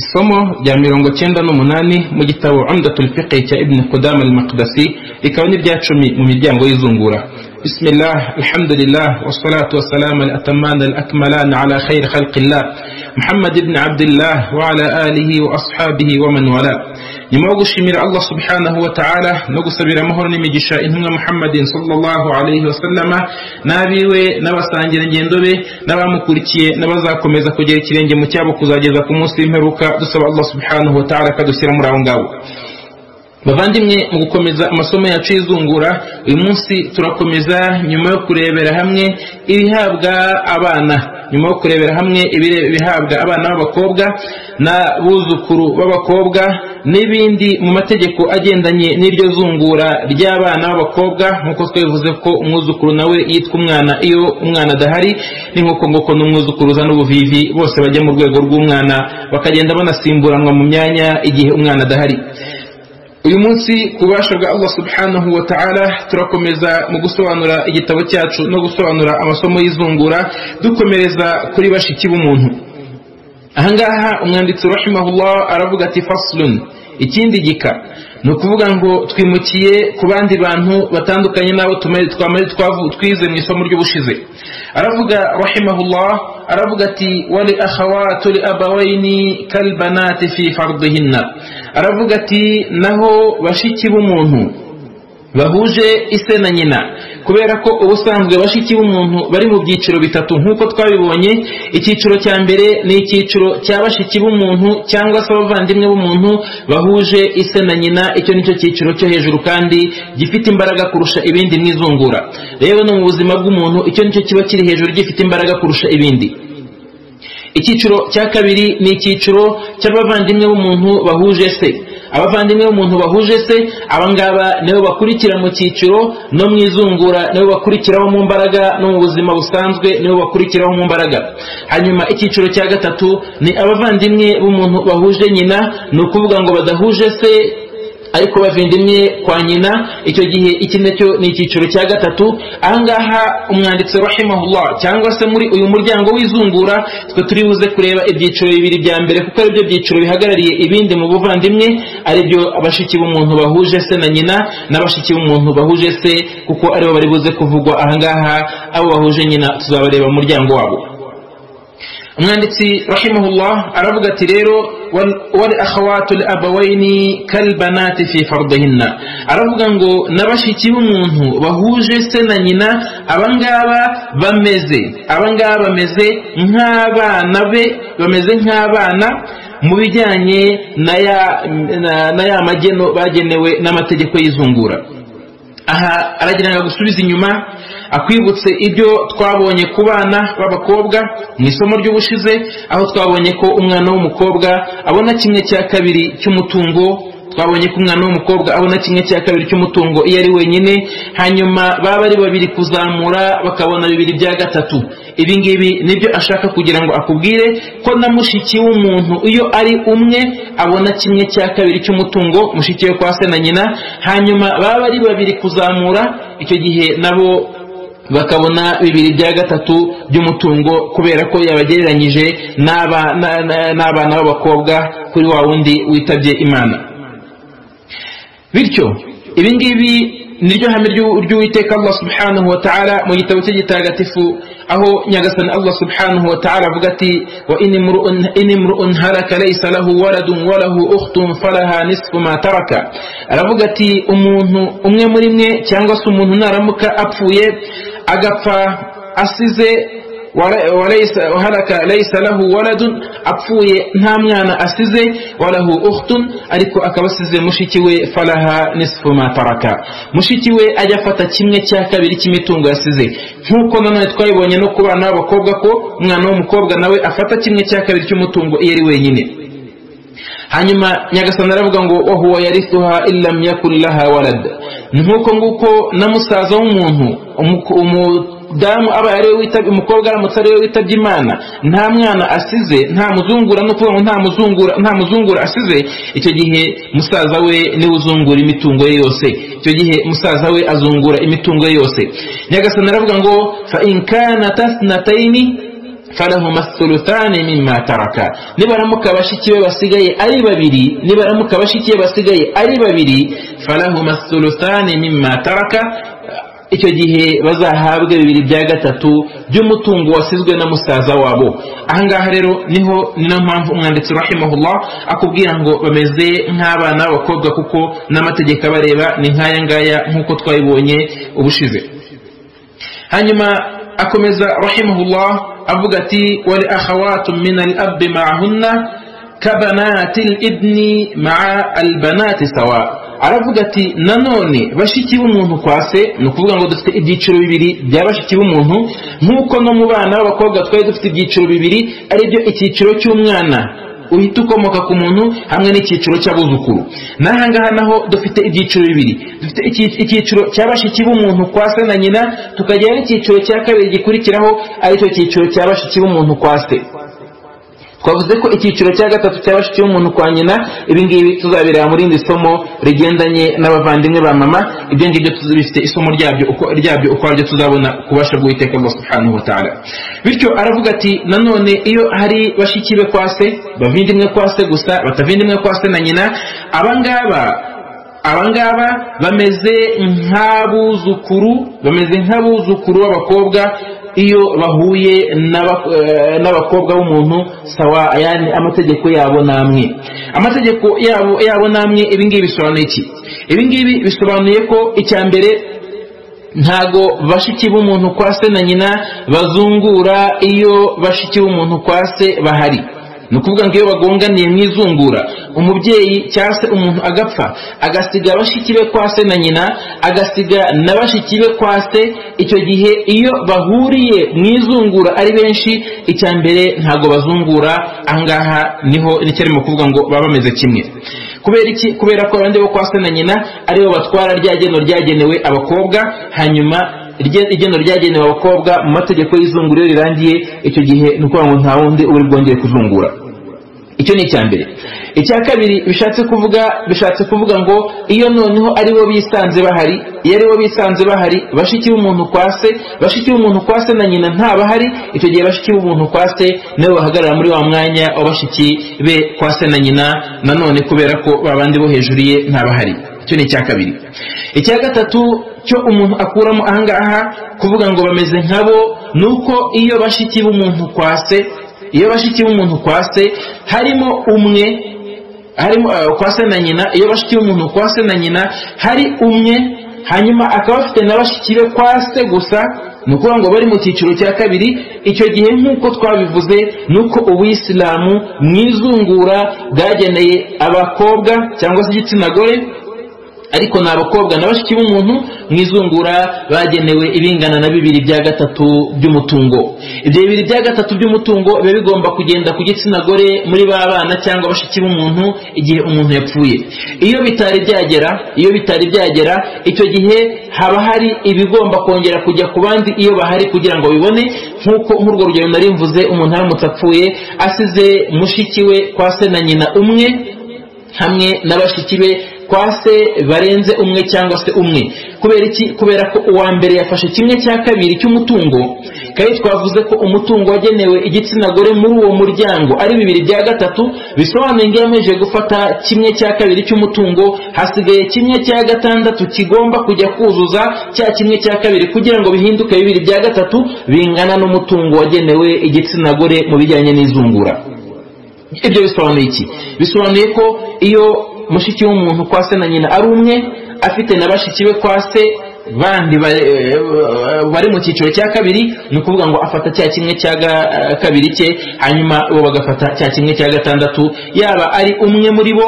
isomo rya 98 mu gitabo Umdatul Fiqh cya Ibn Qudama al-Maqdisi rikaba n'irya 10 mu miryango y'izungura. Bismillah, alhamdulillah, wassalatu wassalamu al-atamman al-akmalan ala khair khalqillah Muhammad ibn Abdullah wa ala alihi wa ashabihi wa man wala. Nyuma yo gushimira Allah subhanahu wa ta'ala no gusabira amahoro n'imigisha intumwa Muhammadin sallallahu alayhi wa sallama nabiwe n'abasangira ngendo be n'abamukurikiye n'abazakomeza kugera ikirenge mu cyabo kuzageza ku munsi w'imperuka, dusaba Allah subhanahu wa ta'ala kadushyira muri abo ngabo. Bavandimwe, mu gukomeza amasomo yacu y'izungura, uyu munsi turakomeza nyuma yo kurebera hamwe ibihabwa abana, nyuma yo kurebera hamwe ibihabwa abana b'abakobwa na buzukuru b'abakobwa n'ibindi mu mategeko agendanye n'iryo zungura ry'abana b'abakobwa, nk'uko twabivuze ko umwuzukuru nawe yitwa umwana iyo umwana adahari, ni nk'uko ngoko n'umwuzukuruza n'ubuvivi bose bajya mu rwego rw'umwana bakagenda banasimburanwa mu myanya igihe umwana adahari. Uyu munsi kubasha bwa Allah subhanahu wa ta'ala turakomeza mu gusobanura igitabo cyacu no gusobanura amasomo y'izungura, dukomereza kuri bashiki b'umuntu. Ahangaha umwanditsi rahimahullah aravuga ati faslun, ikindi gika, ni ukuvuga ngo twimukiye ku bandi bantu batandukanye n'abo twize mu isomo ry'ubushize. Aravuga rahimahullah, aravuga ati wali akhawatu li abawaini kalbanati fi fardihinna. Aravuga ati naho bashiki b'umuntu bahuje ise na nyina, kubera ko ubusanzwe bashiki b'umuntu bari mu byiciro bitatu nk'uko twabibonye. Icyiciro cya mbere ni icyiciro cya bashiki b'umuntu cyangwa se abavandimwe b'umuntu bahuje ise na nyina. Icyo nicyo cyiciro cyo hejuru kandi gifite imbaraga kurusha ibindi mu izungura. Rero no mu buzima bw'umuntu icyo nicyo kiba kiri hejuru gifite imbaraga kurusha ibindi. Icyiciro cya kabiri ni icyiciro cy'abavandimwe b'umuntu bahuje se. Abavandimwe b'umuntu bahuje se, abangaba nibo bakurikira mu cyiciro no mu izungura, nibo bakurikiraho mu mbaraga, no mu buzima busanzwe nibo bakurikiraho mu mbaraga. Hanyuma icyiciro cya gatatu ni abavandimwe b'umuntu bahuje nyina, ni ukuvuga ngo badahuje se ariko bavindimwe kwa nyina. Icyo gihe iki nacyo ni icyiciro cya gatatu. Ahangaha umwanditsi rahimahullah, cyangwa se muri uyu muryango w'izungura, twe turi buze kureba ibyiciro bibiri bya mbere, kuko ari byo byiciro bihagarariye ibindi mu buvandimwe, ari byo abashiki b'umuntu bahuje se na nyina n'abashiki b'umuntu bahuje se, kuko aribo bari buze kuvugwa ahangaha. Abo bahuje nyina tuzabareba mu muryango wabo. Umwanditsi rahimahullah aravuga ati rero wal akhawatu li abawaini kalbanati fi fardihinna. Aravuga ngo nabashiki b'umuntu bahuje se na nyina, abangaba bameze nk'abana be, bameze nk'abana mu bijyanye na ya mageno bagenewe n'amategeko y'izungura. Aha aragira gusubiza inyuma akwibutse ibyo twabonye ku bana b'abakobwa mu isomo ry'ubushize, aho twabonye ko umwana w'umukobwa abona 1/2 cy'umutungo. Twabonye ko umwana w'umukobwa abona 1/2 cy'umutungo iyo ari wenyine, hanyuma baba ari babiri kuzamura bakabona 2/3. Ibi ngibi nibyo ashaka kugira ngo akubwire ko na mushiki w'umuntu iyo ari umwe abona 1/2 cy'umutungo, mushiki we kwa se na nyina, hanyuma baba ari babiri kuzamura, icyo gihe nabo bakabona 2/3 by'umutungo, kubera ko yabagereranyije n'abana b'abakobwa kuri wa wundi witabye Imana. Bityo ibi ngibi niryo hame ry'Uwiteka Allah subhanahu wa ta'ala mu gitabo cye gitagatifu, aho nyagasani Allah subhanahu wa ta'ala avuga ati wa inimru'un halaka laysa lahu waladun wa lahu ukhtun falaha nisfu ma taraka. Aravuga ati umuntu umwe muri mwe, cyangwa se umuntu naramuka apfuye agapfa asize halaka laysa lahu waladun, apfuye nta mwana asize, walahu ukhtun, ariko akaba asize mushiki we, falaha nisfu ma taraka. Mushiki we ajya afata 1/2 cy'imitungo yasize, nk'uko nanone twabibonye no ku bana b'abakobwa ko umwana w'umukobwa nawe afata 1/2 cy'umutungo iyo ari wenyine. Hanyuma nyagasani aravuga ngo wa huwa yarithuha illam yakul laha walad. Nk'uko nguko na musaza w'umuntu, damu aba ari witabye, umukobwa aramutse ari witabye Imana, nta mwana asize, nta muzungura, no kuvuga ngo nta muzungura asize, icyo gihe musaza we niwe uzungura imitungo ye yose. Icyo gihe musaza we azungura imitungo ye yose. Nyagasani aravuga ngo fa in kana tasnataini falahuma thuluthani mimma taraka, nibaramuka bashiki be basigaye ari babiri, nibaramuka bashiki be basigaye ari babiri, falahuma thuluthani mimma taraka, icyo gihe bazahabwe 2/3 by'umutungo wasizwe na musaza wabo. Ahangaha rero niho nina mpamvu umwanditsi rahimahullah akubwira ngo bameze nk'abana b'abakobwa, kuko n'amategeko abareba ni nk'aya ngaya nk'uko twayibonye ubushize. Hanyuma akomeza rahimahullah avuga ati wali akhawatu min al-ab ma'ahunna kabanati al-ibni ma'a al-banati sawa. Aravuga ati nanone bashiki b'umuntu kwase, no kuvuga ngo dufite ibyiciro bibiri bya bashiki b'umuntu, nkuko no mu bana b'abakobwa twari dufite ibyiciro bibiri, ari byo icyiciro cy'umwana uhita ukomoka ku muntu hamwe n'icyiciro cy'abuzukuru. Nahangaha naho dufite ibyiciro bibiri, dufite icyiciro cy'abashiki b'umuntu kwase na nyina, tukagira n'icyiciro cya kabiri gikurikiraho ari cyo cyiciro cy'abashiki b'umuntu kwase. Twavuze ko icyiciro cya gatatu cy'abashiki b'umuntu kwa nyina, ibi ngibi tuzabireba muri indi somo rigendanye n'abavandimwe ba mama. Ibyo ngibyo tuzabifite isomo ryabyo uko aryo tuzabona kubasha guhiteka Allah subhanahu wa ta'ala. Bityo aravuga ati nanone iyo hari bashiki be kwase, bavindimwe kwase gusa, batavindimwe kwase na nyina, abangaba bameze nk'abuzukuru b'abakobwa iyo bahuye n'abakobwa b'umuntu sawa, yani amategeko yabo namwe, ibi ngibi bisobanuye iki? Ibi ngibi bisobanuye ko icya mbere ntago bashiki b'umuntu kwase na nyina bazungura iyo bashiki b'umuntu kwase bahari. Ni ukuvuga ngo iyo bagonganiye mu izungura, umubyeyi cyangwa se umuntu agapfa agasiga bashiki be kwase na nyina, agasiga na bashiki be kwase, icyo gihe iyo bahuriye mu izungura ari benshi, icya mbere ntago bazungura. Ahangaha niho nicyarimo kuvuga ngo baba bameze kimwe. Kubera iki? Kubera ko abandi bo kwase na nyina aribo batwara rya geno ryagenewe abakobwa, hanyuma igeno ryagenewe abakobwa mu mategeko y'izungura iyo rirangiye, icyo gihe ni ukuvuga ngo nta wundi uri bwongere kuzungura. Icyo ni icya mbere. Icya kabiri bishatse kuvuga ngo iyo noneho aribo bisanze bahari, iyo aribo bisanze bahari bashiki b'umuntu kwase na nyina nta bahari, icyo gihe bashiki b'umuntu kwase nabo bahagarara muri wa mwanya wa bashiki be kwase na nyina, nanone kubera ko babandi bo hejuru ye nta bahari. Icyo ni icya kabiri. Icya gatatu cyo umuntu akuramo ahangaha kuvuga ngo bameze nkabo, nuko iyo bashiki b'umuntu kwase harimo umwe, harimo kwase na nyina, iyo bashiki b'umuntu kwase na nyina hari umwe, hanyuma akaba afite na bashiki be kwase gusa, ni ukuvuga ngo bari mu cyiciro cya kabiri. Icyo gihe nk'uko twabivuze, nuko ubuyisilamu mu izungura bwageneye abakobwa cyangwa se igitsina gore, ariko ni abakobwa na bashiki b'umuntu mu izungura bagenewe ibingana na 2/3 by'umutungo. Ibyo 2/3 by'umutungo biba bigomba kugenda ku gitsina gore muri ba bana cyangwa bashiki b'umuntu igihe umuntu yapfuye. Iyo bitari byagera, icyo gihe haba hari ibigomba kongera kujya ku bandi iyo bahari, kugira ngo bibone. Nk'urwo rugero nari mvuze, umuntu aramutse apfuye asize mushiki we kwase na nyina umwe hamwe na bashiki be kwase barenze umwe cyangwa se umwe. Kubera iki? Kubera ko uwa mbere yafashe 1/2 cy'umutungo, kandi twavuze ko umutungo wagenewe igitsina gore muri uwo muryango ari 2/3, bisobanuye ngo yameje gufata 1/2 cy'umutungo, hasigaye 1/6 kigomba kujya kuzuza cya 1/2 kugira ngo bihinduke 2/3 bingana n'umutungo wagenewe igitsina gore mu bijyanye n'izungura. Ibyo bisobanuye iki? Bisobanuye ko iyo mushiki w'umuntu kwase na nyina ari umwe, afite na bashiki be kwase bandi bari mu cyiciro cya kabiri, ni ukuvuga ngo afata cya 1/2 cye, hanyuma bo bagafata cya 1/6, yaba ari umwe muri bo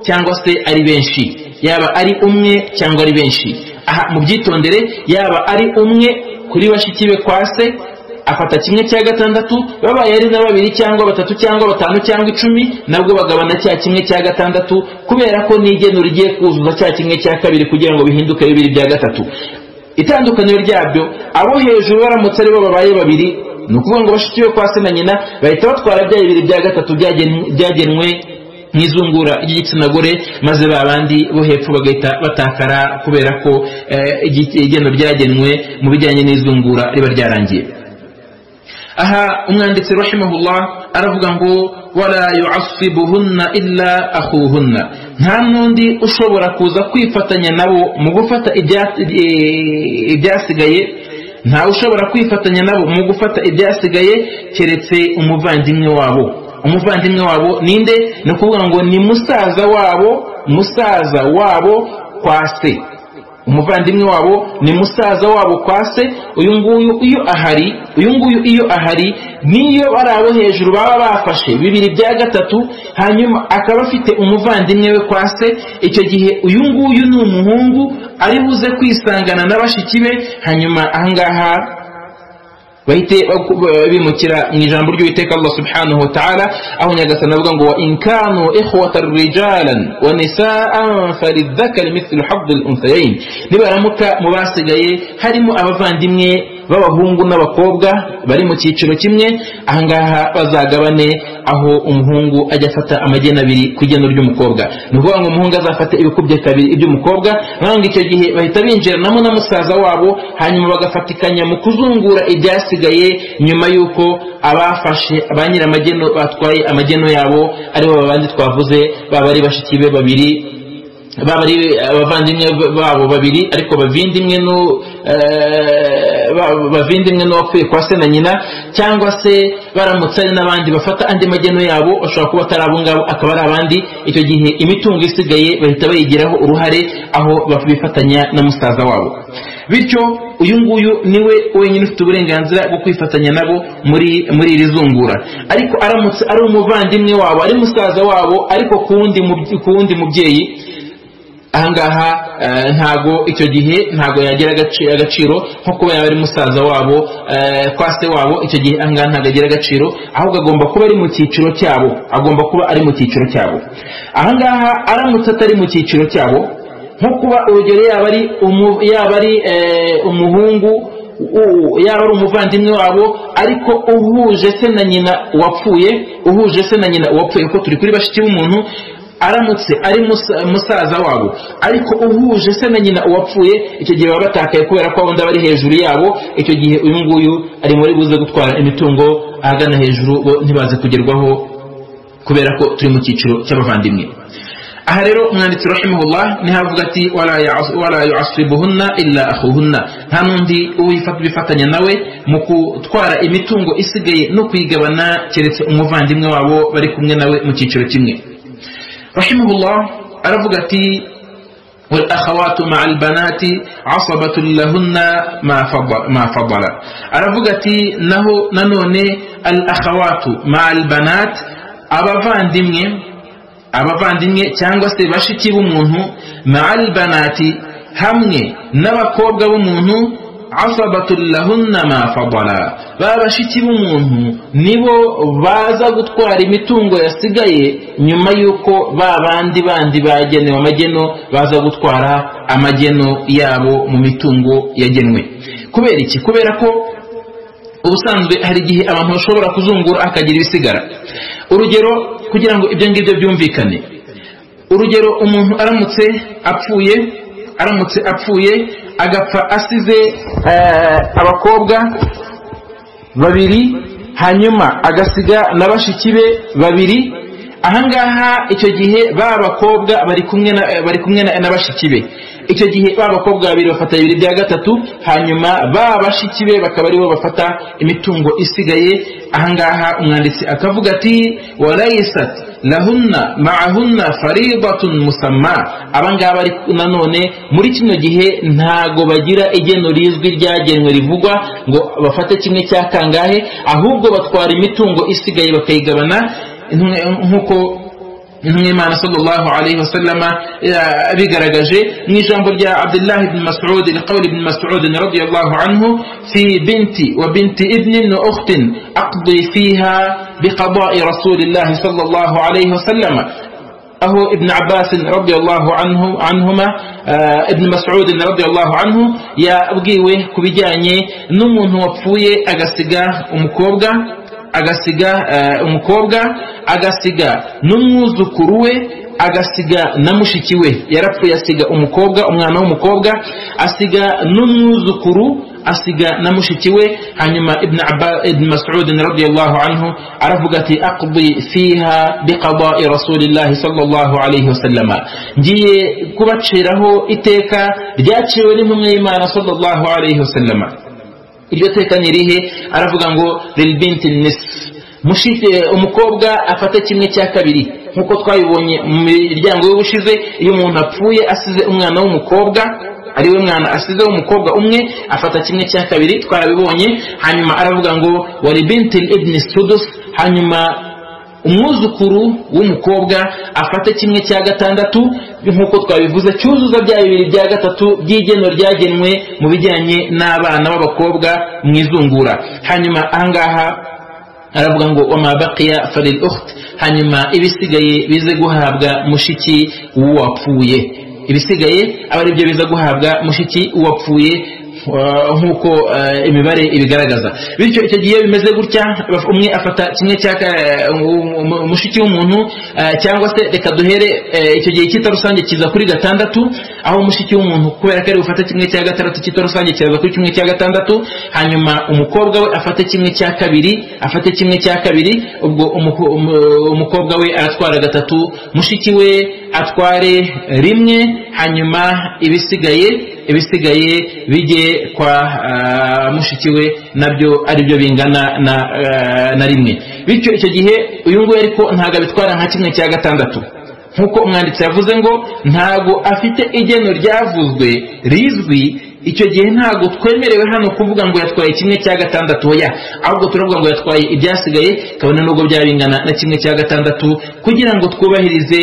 cyangwa se ari benshi, aha mu byitondere, yaba ari umwe kuri bashiki be kwase afata 1/6, babaye ari na 2 cyangwa 3 cyangwa 5 cyangwa 10, nabwo bagabana cya 1/6, kubera ko n'igeno rigiye kuzuza cya 1/2 kugira ngo bihinduke 2/3. Itandukaniro ryabyo, abo hejuru baramutse ari bo babaye 2, ni ukuvuga ngo bashiki be kwase na nyina bahita batwara bya 2/3 byagenwe n'izungura ry'igitsina gore, maze babandi bo hepfo bagahita batakara, kubera ko igeno ryagenwe mu bijyanye n'izungura riba ryarangiye. aha umwanditsi rahimahullah aravuga ngo wala yu'assibuhunna illa akhuhunna, nta nundi ushobora kuza kwifatanya nabo mu gufata ibyasigaye, nta ushobora kwifatanya nabo mu gufata ibyasigaye keretse umuvandimwe wabo. Umuvandimwe wabo ninde? Ni ukuvuga ngo ni musaza wabo kwa se. Umuvandimwe wabo ni musaza wabo kwa se. Uyu nguyu iyo ahari niyo bari abo hejuru baba bafashe 2/3, hanyuma akaba afite umuvandimwe we kwa se, icyo gihe uyu nguyu ni umuhungu ari buze kwisangana n'abashiki be, hanyuma ahangaha bahite bimukira mu ijambo ry'Uwiteka Allah subhanahu wa ta'ala, aho nyagasana avuga ngo wa in kanu ikhwatan rijalan wa nisaan falidhakari mithlu hadd al-unthayayn, nibaramuka mu basigaye harimo abavandimwe b'abahungu n'abakobwa bari mu cyiciro kimwe, ahangaha bazagabane, aho umuhungu ajya afata amageni 2 ku igeno ry'umukobwa. Ni ukuvuga ngo umuhungu azafata ibikubye 2 iby'umukobwa, nanga icyo gihe bahita binjiranamo na musaza wabo, hanyuma bagafatikanya mu kuzungura ibyasigaye, nyuma yuko abafashe abanyira amageno batwaye amageno yabo aribo babandi twavuze, baba ari bashiki be 2, baba ari abavandimwe babo 2, ariko bavindimwe n'uwapfuye kwa se na nyina, cyangwa se baramutse ari n'abandi bafata andi mageno yabo, bashobora kuba atari abo ngabo akaba ari abandi. Icyo gihe imitungo isigaye bahita bayigiraho uruhare, aho bifatanya na musaza wabo. Bityo uyu nguyu niwe wenyine ufite uburenganzira bwo kwifatanya nabo muri iri zungura. Ariko aramutse ari umuvandimwe wabo, ari musaza wabo, ariko ku wundi mubyeyi, ahangaha ntago icyo gihe ntago yagira agaciro nko kuba yaba ari musaza wabo kwa se wabo. Icyo gihe ahangaha ntago agira agaciro, ahubwo agomba kuba ari mu cyiciro cyabo. Ahangaha aramutse atari mu cyiciro cyabo, nko kuba urugero yaba ari umuhungu, yaba ari umuvandimwe wabo, ariko uhuje se na nyina wapfuye, kuko turi kuri bashiki b'umuntu. Aramutse ari musaza wabo ariko uhuje se na nyina uwapfuye, icyo gihe baba batakaye kubera ko abandi bari hejuru yabo. Icyo gihe uyu nguyu ari muri buze gutwara imitungo ahagana hejuru, bo ntibaze kugerwaho kubera ko turi mu cyiciro cy'abavandimwe. Aha rero umwanditsi rahimahullah nihavuga ati wala yu'assibuhunna illa akhuhunna, nta nundi bifatanya nawe mu gutwara imitungo isigaye no kuyigabana keretse umuvandimwe wabo bari kumwe nawe mu cyiciro kimwe. Rahimahullah aravuga ati wal akhawatu ma'al banati asabatu lahunna ma fadala. Aravuga ati naho nanone al akhawatu ma'al banat, abavandimwe cyangwa se bashiki b'umuntu, ma'al banati hamwe n'abakobwa b'umuntu, asabatu lahunna ma fadala, babashiki b'umuntu nibo baza gutwara imitungo yasigaye nyuma yuko babandi bagenewe amageno baza gutwara amageno yabo mu mitungo yagenwe. Kubera iki? Kubera ko ubusanzwe hari igihe abantu bashobora kuzungura akagira ibisigara. Urugero, kugira ngo ibyo ngibyo byumvikane, urugero umuntu aramutse apfuye agapfa asize abakobwa 2, hanyuma agasiga na bashiki be 2. Ahangaha icyo gihe bakobwa bari kumwe na bashiki be. Icyo gihe bakobwa 2 bafata 2/3, hanyuma bashiki be bakaba aribo bafata imitungo isigaye. Ahangaha umwanditsi akavuga ati walaysat lahunna ma'ahunna faridatun musamma, abangaba ari nanone muri kino gihe ntago bagira igeno rizwi ryagenwe rivugwa ngo bafate kimwe cya kangahe, ahubwo batwara imitungo isigaye bakayigabana nkuko Imana sallallahu alayhi wa sallama bigaragaje mu ijambo rya Abdullah ibn Mas'ud, liqawli ibn Mas'ud radiyallahu anhu fi binti wa binti ibnin wa ukhtin aqdi fiha biqada'i rasulillah sallallahu alayhi wa sallama. aho Ibn Abbas radiyallahu anhuma Ibn Mas'ud radiyallahu anhu yabwiwe kubijyanye n'umuntu wapfuye agasiga umukobwa agasiga n'umwuzukuru we, agasiga na mushiki we. Yarapfuye asiga umwana w'umukobwa, asiga n'umwuzukuru asiga na mushiki we. Hanyuma ibn Mas'ud radiyallahu anhu aravuga ati aqdi fiha biqada'i rasulillahi sallallahu alayhi wasallam, ngiye kubaciraho iteka ryaciwe n'intumwa y'Imana sallallahu alayhi wasallam. Iryo teka nirihe? Aravuga ngo lil binti nisf, mushike umukobwa afata kimwe cya kabiri, nkuko twabibonye mu miryango y'ubushize. Iyo umuntu apfuye asize umwana w'umukobwa, ariwe mwana asize w'umukobwa umwe, afata kimwe cya kabiri, twarabibonye. Hanyuma aravuga ngo wali binti ibn sudus, hanyuma umwuzukuru w'umukobwa afata kimwe cya gatandatu, nkuko twabivuze, cyuzuza bya bibiri bya gatatu by'igeno ryagenwe mu bijyanye n'abana b'abakobwa mu izungura. Hanyuma ahangaha aravuga ngo wama baqiya falil ukht, hanyuma ibisigaye bize guhabwa mushiki w'uwapfuye, ibisigaye aba ari byo biza guhabwa mushiki w'uwapfuye nkuko imibare ibigaragaza. Bityo icyo gihe bimeze gutya, umwe afata kimwe cya mushiki w'umuntu, cyangwa se reka duhere icyo gihe cyita rusange kiza kuri gatandatu, aho mushiki w'umuntu kubera ko ari ufata kimwe cya gatandatu, cyita rusange kiza kuri kimwe cya gatandatu. Hanyuma umukobwa we afate kimwe cya kabiri, afate kimwe cya kabiri, ubwo umukobwa we aratwara gatatu, mushiki we atware rimwe. Hanyuma ibisigaye bijye kwa mushiki we, nabyo ari byo bingana na rimwe. Bityo icyo gihe uyu nguyu ariko ntago abitwara nka kimwe cya gatandatu, nkuko umwanditsi yavuze ngo ntago afite igeno ryavuzwe rizwi. Icyo gihe ntago twemerewe hano kuvuga ngo yatwaye kimwe cya gatandatu, oya, ahubwo turavuga ngo yatwaye ibyasigaye, kabone nubwo byabingana na kimwe cya gatandatu, kugira ngo twubahirize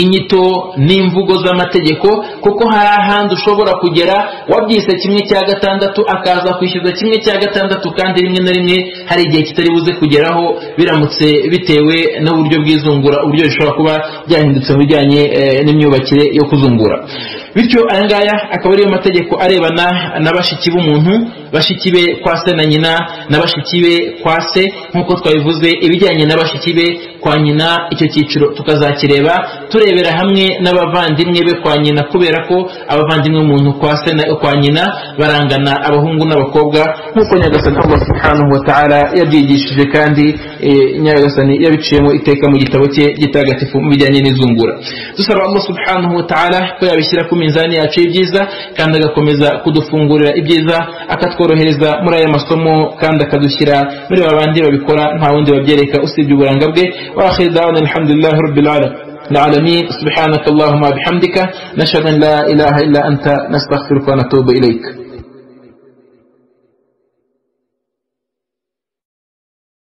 inyito n'imvugo z'amategeko. Kuko hari ahandi ushobora kugera wabyise kimwe cya gatandatu akaza kwishyuza kimwe cya gatandatu, kandi rimwe na rimwe hari igihe kitari buze kugeraho, biramutse bitewe n'uburyo bw'izungura, uburyo bishobora kuba byahindutse mu bijyanye n'imyubakire yo kuzungura. Bityo aya ngaya akaba ariyo mategeko arebana na bashiki b'umuntu, bashiki be kwa se na nyina, na bashiki be kwa se. Nkuko twabivuze, ibijyanye na bashiki be kwa nyina, icyo cyiciro tukazakireba turebera hamwe n'abavandimwe be kwa nyina, kubera ko abavandimwe b'umuntu kwa se na kwa nyina barangana abahungu n'abakobwa, nkuko Nyagasani Allah subhanahu wa ta'ala yabyigishije, kandi Nyagasani yabiciyemo iteka mu gitabo cye gitagatifu mu bijyanye n'izungura. Dusaba Allah subhanahu wa ta'ala ko yabishyira ku minzani yacu y'ibyiza, kandi agakomeza kudufungurira ibyiza, akatworohereza muri aya masomo, kandi akadushyira muri babandi babikora nta wundi babyereka usibye uburanga bwe. Wa akhir da'wana alhamdulillahi rabbil alamin. Subhanaka Allahumma bihamdika nashhadu an la ilaha illa anta nastaghfiruka wa natubu ilayk.